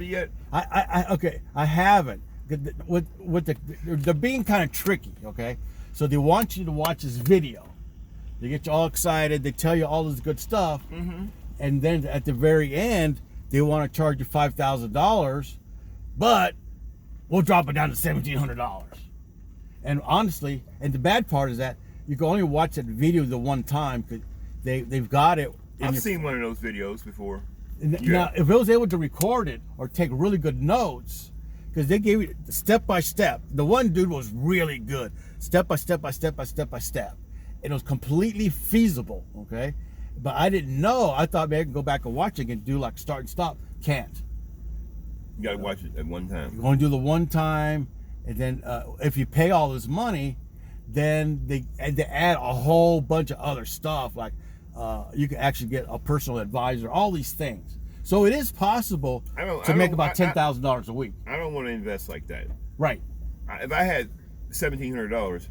Yet? Okay, I haven't. With they're being kind of tricky. Okay, so they want you to watch this video. They get you all excited. They tell you all this good stuff, and then at the very end, they want to charge you $5,000, but we'll drop it down to $1,700. And honestly, and the bad part is that you can only watch that video the one time because they've got it. I've seen one of those videos before. Now, if it was able to record it or take really good notes, because they gave you step by step. The one dude was really good, step by step by step by step by step, and it was completely feasible. Okay, but I didn't know. I thought maybe I could go back and watch it and do like start and stop. Can't. You gotta watch it at one time. You're going to do the one time, and then if you pay all this money, then they add a whole bunch of other stuff like. You can actually get a personal advisor, all these things. So it is possible to make about $10,000 a week. I don't want to invest like that. Right. If I had $1,700,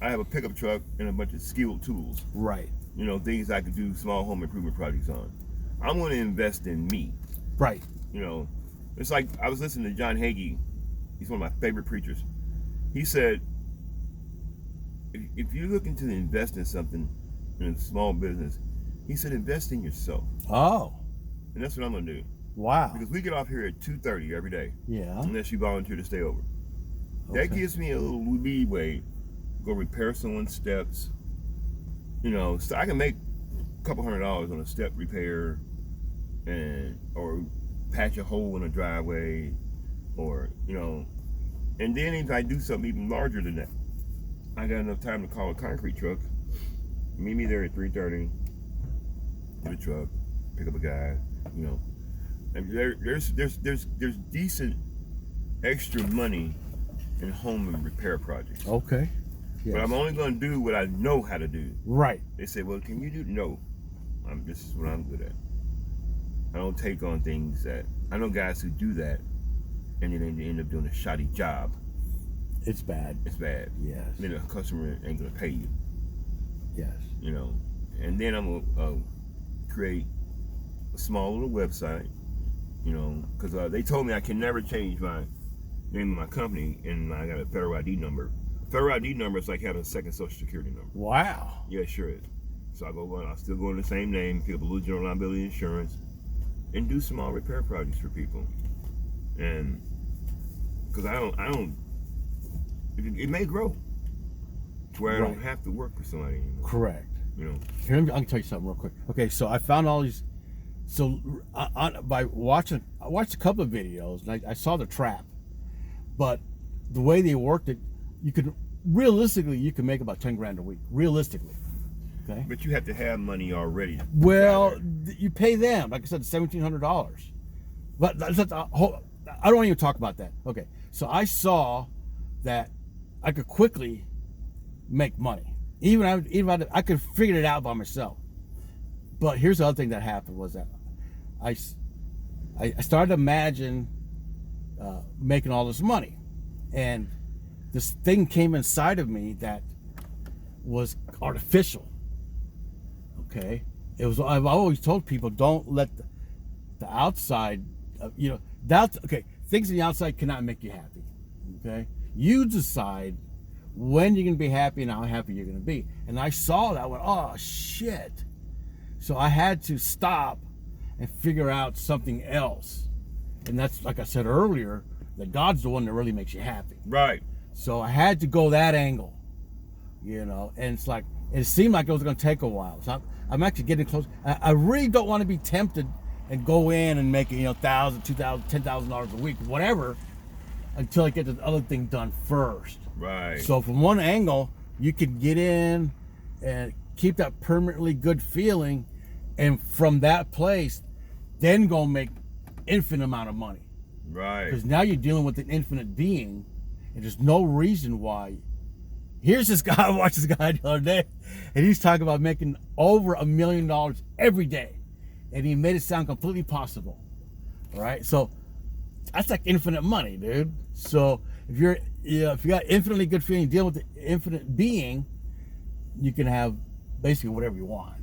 I have a pickup truck and a bunch of skilled tools. Right. You know, things I could do small home improvement projects on. I'm going to invest in me. Right. You know, it's like I was listening to John Hagee. He's one of my favorite preachers. He said, if you're looking to invest in something, in a small business, he said invest in yourself. Oh. And that's what I'm gonna do. Wow. Because we get off here at 2:30 every day. Yeah. Unless you volunteer to stay over. Okay. That gives me a little leeway. Go repair someone's steps. You know, so I can make a couple $100 on a step repair, or patch a hole in a driveway, or and then if I do something even larger than that, I got enough time to call a concrete truck. Meet me there at 3:30. Get a truck, pick up a guy. And there's decent extra money in home and repair projects. Okay. Yes. But I'm only going to do what I know how to do. Right. They say, well, can you do? No, this is what I'm good at. I don't take on things that I know guys who do that, and then they end up doing a shoddy job. It's bad. It's bad. Yes. Then a customer ain't gonna pay you. Yes. And then I'm gonna create a small little website, because they told me I can never change my name of my company, and I got a federal ID number. Federal ID number is like having a second social security number. Wow. Yeah, it sure is. So I'll still go in the same name, pick up a little general liability insurance, and do small repair projects for people. And because I don't, it may grow to where I don't have to work for somebody anymore. Correct. Here, I can tell you something real quick. Okay, so I found all these. So I watched a couple of videos, and I saw the trap, but the way they worked it, you could make about 10 grand a week, realistically. Okay. But you have to have money already. Well, you pay them, like I said, $1,700. But I don't even talk about that. Okay, so I saw that I could quickly make money. Even I could figure it out by myself. But here's the other thing that happened was that I started to imagine making all this money, and this thing came inside of me that was artificial. Okay, I've always told people, don't let the outside, things on the outside cannot make you happy. Okay, you decide when you're gonna be happy and how happy you're gonna be. And I saw that, I went, oh shit. So I had to stop and figure out something else. And that's, like I said earlier, that God's the one that really makes you happy. Right. So I had to go that angle, and it's like, it seemed like it was gonna take a while. So I'm actually getting close. I really don't want to be tempted and go in and make $1,000, $2,000, $10,000 a week, whatever, until I get the other thing done first. Right. So from one angle, you could get in and keep that permanently good feeling, and from that place, then go make infinite amount of money. Right. Because now you're dealing with an infinite being, and there's no reason why. Here's this guy, I watched this guy the other day, and he's talking about making over $1 million every day. And he made it sound completely possible. All right? So that's like infinite money, dude. So if you got infinitely good feeling, deal with the infinite being, you can have basically whatever you want.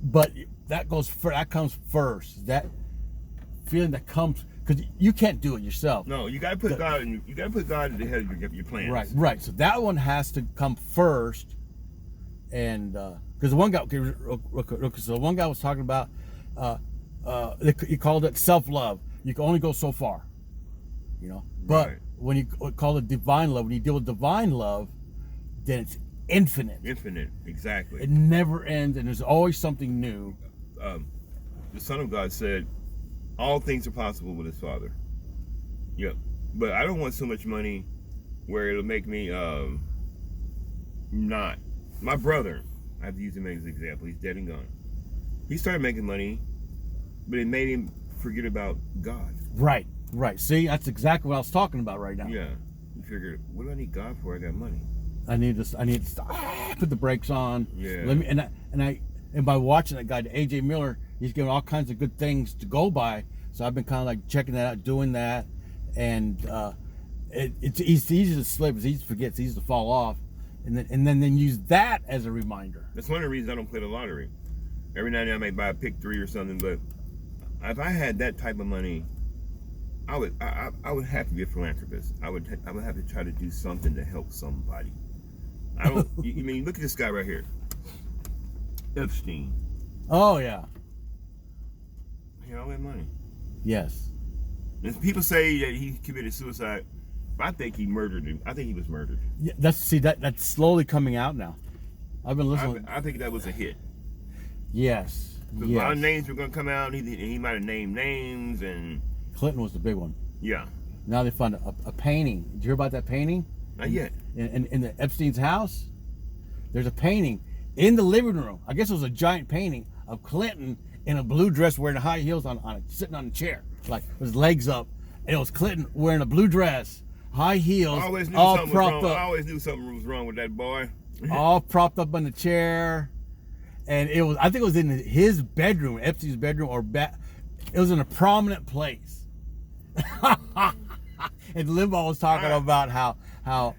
But that comes first. That feeling that comes, because you can't do it yourself. No, you gotta put God in. You gotta put God at the head of your plans. Right, right. So that one has to come first, and because the one guy, so the one guy was talking about, he called it self-love. You can only go so far, you know. But Right. when you call it divine love, when you deal with divine love, then it's infinite. Infinite, exactly. It never ends, and there's always something new. The Son of God said, "All things are possible with His Father." Yep. But I don't want so much money where it'll make me not. My brother, I have to use him as an example. He's dead and gone. He started making money, but it made him forget about God. Right, right. See, that's exactly what I was talking about right now. Yeah. He figured, what do I need God for? I got money. I need to put the brakes on. Yeah. Let me and by watching that guy, AJ Miller, he's giving all kinds of good things to go by. So I've been kind of like checking that out, doing that, and it's easy to slip, it's easy to forget, it's easy to fall off, and then use that as a reminder. That's one of the reasons I don't play the lottery. Every now and then I may buy a pick 3 or something, but if I had that type of money, I would have to be a philanthropist. I would have to try to do something to help somebody. I don't. I mean, look at this guy right here, Epstein. Oh yeah. He had all that money. Yes. And people say that he committed suicide, but I think he murdered him. I think he was murdered. Yeah, that's slowly coming out now. I've been listening. I think that was a hit. Yes. A lot of names were going to come out, and he might have named names, and Clinton was the big one. yeah. Now they found a painting. Did you hear about that painting? Not yet. In the Epstein's house, there's a painting in the living room. I guess it was a giant painting of Clinton in a blue dress wearing high heels on it, sitting on a chair, like with his legs up. And it was Clinton wearing a blue dress, high heels, I always knew all something was propped wrong. up. I always knew something was wrong with that boy. All propped up on the chair. And I think it was in his bedroom, Epstein's bedroom, it was in a prominent place. And Limbaugh was talking about how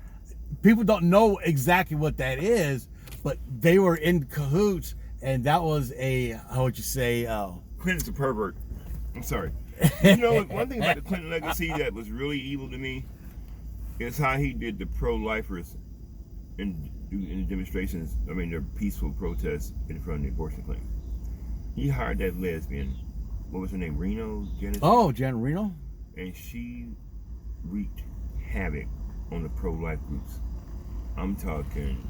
people don't know exactly what that is, but they were in cahoots, and that was how would you say? Clinton's a pervert. I'm sorry. You know, one thing about the Clinton legacy that was really evil to me is how he did the pro-lifers in the demonstrations. I mean, their peaceful protests in front of the abortion clinic. He hired that lesbian. What was her name? Reno? Janet? Oh, Janet Reno? And she wreaked havoc on the pro-life groups. I'm talking,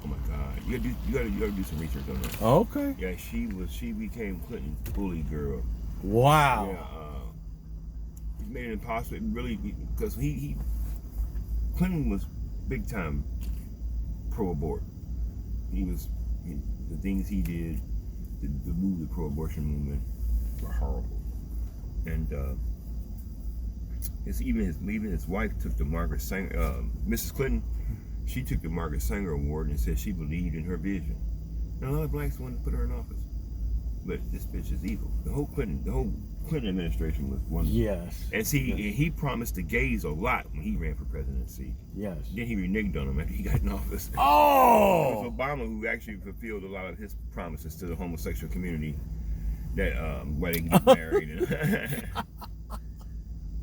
oh my God. You gotta do some research on that. Okay. Yeah, she became Clinton's bully girl. Wow. Yeah, he made it impossible, really, because Clinton was big time pro-abort. The things he did to move the pro-abortion movement were horrible. And even his wife took the Margaret Sanger, Mrs. Clinton, she took the Margaret Sanger Award and said she believed in her vision. And a lot of blacks wanted to put her in office. But this bitch is evil. The whole Clinton administration was one. Yes. And see, he promised the gays a lot when he ran for presidency. Yes. Then he reneged on them after he got in office. Oh! It was Obama who actually fulfilled a lot of his promises to the homosexual community, that why they can get married.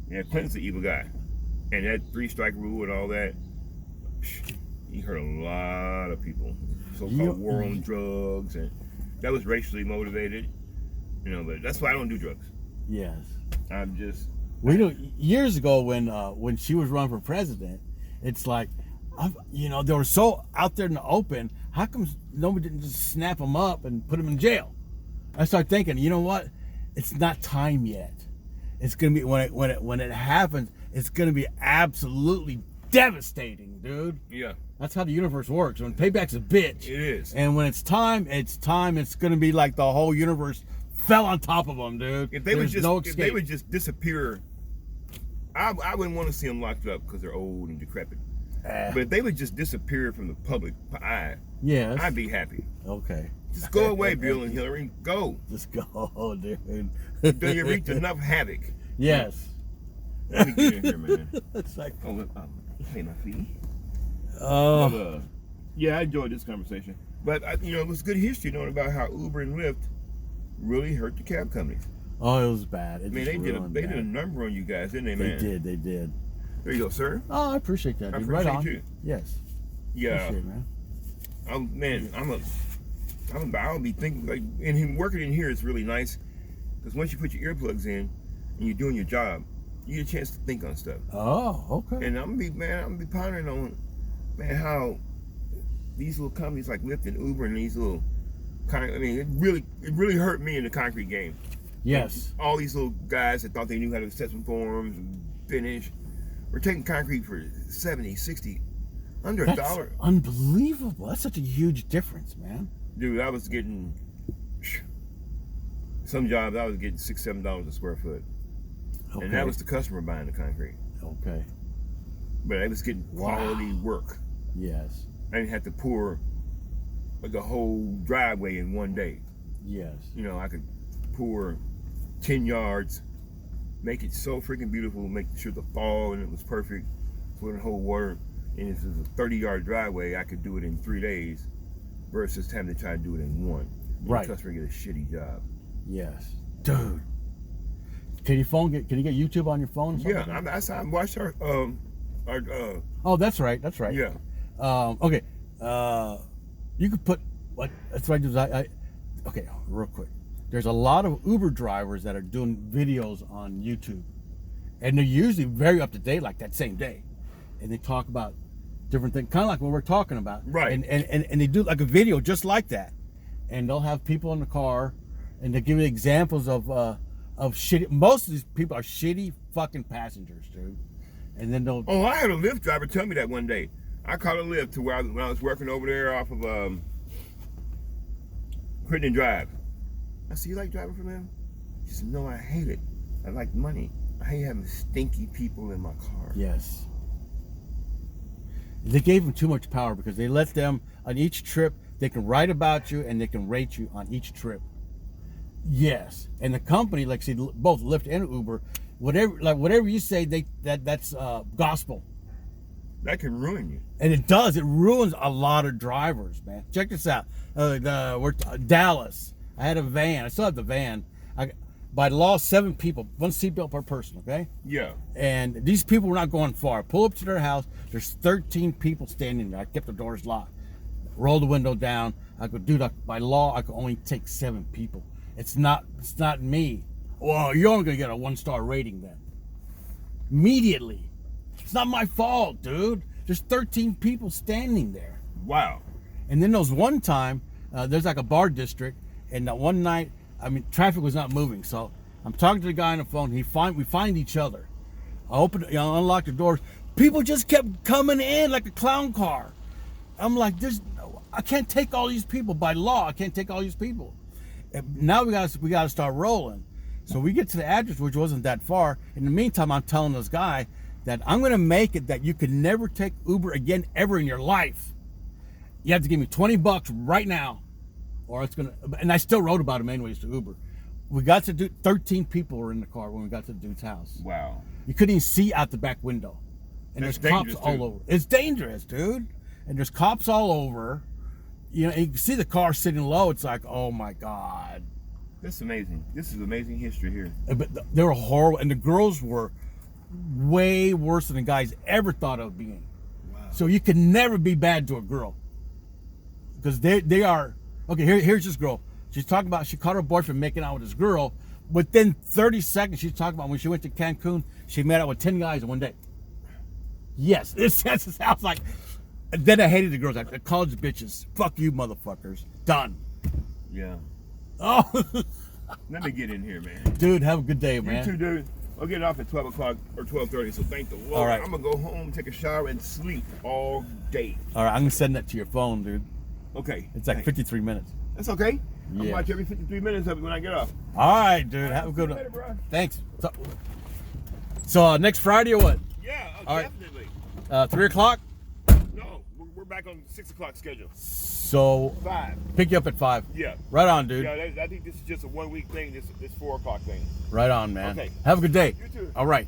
Yeah, Clinton's an evil guy, and that 3-strike rule and all that, he hurt a lot of people. So-called war on drugs, and that was racially motivated. You know, but that's why I don't do drugs. Yes. I'm just. We know years ago when she was running for president, it's like, they were so out there in the open. How come nobody didn't just snap them up and put them in jail? I started thinking, you know what? It's not time yet. It's gonna be when it happens. It's gonna be absolutely devastating, dude. Yeah. That's how the universe works. When payback's a bitch, It is. and when it's time. It's gonna be like the whole universe fell on top of them, dude. If they There's if they would just disappear, I wouldn't want to see them locked up because they're old and decrepit. But if they would just disappear from the public eye, Yes. I'd be happy. Okay. Just go away, Bill and Hillary. Go. Just go, dude. Until you wreaked enough havoc. Yes. Let me get in here, man. It's like, Oh, pay my fee. oh, But, yeah, I enjoyed this conversation. But it was good history knowing about how Uber and Lyft really hurt the cab companies. Oh, it was bad. It I mean, just they ruined did a that. number on you guys, didn't they, man? They did. There you go, sir. Oh, I appreciate that, I dude. Right appreciate on. you. Yes. Yeah. Appreciate it, man. I'll be thinking like, and him working in here is really nice because once you put your earplugs in and you're doing your job, you get a chance to think on stuff. Oh, okay. And I'm gonna be pondering on, man, how these little companies like Lyft and Uber and these little it really hurt me in the concrete game. Yes. And all these little guys that thought they knew how to set some forms and finish, we're taking concrete for 70, 60, under That's $1. unbelievable. That's such a huge difference, man. Dude, I was getting some jobs. I was getting $6, $7 a square foot, Okay. and that was the customer buying the concrete. Okay. But I was getting quality Wow. work. Yes. I didn't have to pour like a whole driveway in one day. Yes. You know, I could pour 10 yards, make it so freaking beautiful, make sure the fall and it was perfect, put in whole water. And if it was a 30-yard driveway, I could do it in 3 days versus having to try to do it in one. And Right. The customer get a shitty job. Yes. Dude. Can you get YouTube on your phone? Or something? Yeah, I watched our Oh, that's right. That's right. yeah. Okay. You could put what? That's what I do. Okay, real quick. There's a lot of Uber drivers that are doing videos on YouTube, and they're usually very up to date, like that same day, and they talk about different things, kind of like what we're talking about. Right. And they do like a video just like that, and they'll have people in the car, and they give you examples of shitty. Most of these people are shitty fucking passengers, dude. And then they'll. Oh, I had a Lyft driver tell me that one day. I caught a Lyft to where when I was working over there off of Crittenden Drive. I said, "You like driving for them?" He said, "No, I hate it. I like money. I hate having stinky people in my car." Yes. They gave them too much power because they let them on each trip. They can write about you and they can rate you on each trip. Yes, and the company, like say, both Lyft and Uber, whatever you say, that's gospel, That can ruin you. and it does. It ruins a lot of drivers, man. Check this out. We're Dallas. I had a van. I still have the van. By law, 7 people, 1 seatbelt per person. Okay. Yeah. And these people were not going far. Pull up to their house. There's 13 people standing there. I kept the doors locked. Roll the window down. I go, dude, by law, I could only take 7 people. It's not me. Well, you're only gonna get a 1-star rating then. Immediately. It's not my fault, dude. There's 13 people standing there. Wow. And then there was one time, there's like a bar district, and that one night, traffic was not moving. So I'm talking to the guy on the phone. We find each other. I unlock the doors. People just kept coming in like a clown car. I'm like, I can't take all these people by law. I can't take all these people. And now we got to start rolling. So we get to the address, which wasn't that far. In the meantime, I'm telling this guy that I'm going to make it that you can never take Uber again ever in your life. You have to give me $20 right now, or it's gonna. And I still wrote about him anyways to Uber. We got to do. 13 people were in the car when we got to the dude's house. Wow. You couldn't even see out the back window, and That's there's cops dangerous, all too. over. It's dangerous, dude. And there's cops all over. You know, you can see the car sitting low. It's like, oh my god. That's amazing. This is amazing history here. But they were horrible, and the girls were way worse than the guys ever thought of being. Wow. So you can never be bad to a girl, because they are. Okay, here's this girl. She's talking about she caught her boyfriend making out with this girl. Within 30 seconds, she's talking about when she went to Cancun, she met out with 10 guys in one day. Yes, it sounds like. And then I hated the girls. The college bitches. Fuck you, motherfuckers. Done. Yeah. Oh, Let me get in here, man. dude, have a good day, man. You too, dude. I'll get off at 12 o'clock or 12:30, so thank the Lord. All right. I'm going to go home, take a shower, and sleep all day. All right, I'm gonna send that to your phone, dude. Okay. It's like Thanks. 53 minutes. That's okay. I'll Yeah. watch every 53 minutes of it when I get off. All right, dude. Have a good See you one. later, bro. Thanks. So next Friday or what? Yeah, All right. definitely. 3 o'clock. No, we're back on 6 o'clock schedule. So 5. pick you up at 5. Yeah. Right on, dude. Yeah, I think this is just a 1 week thing, this 4 o'clock thing. Right on, man. Okay. Have a good day. You too. All right.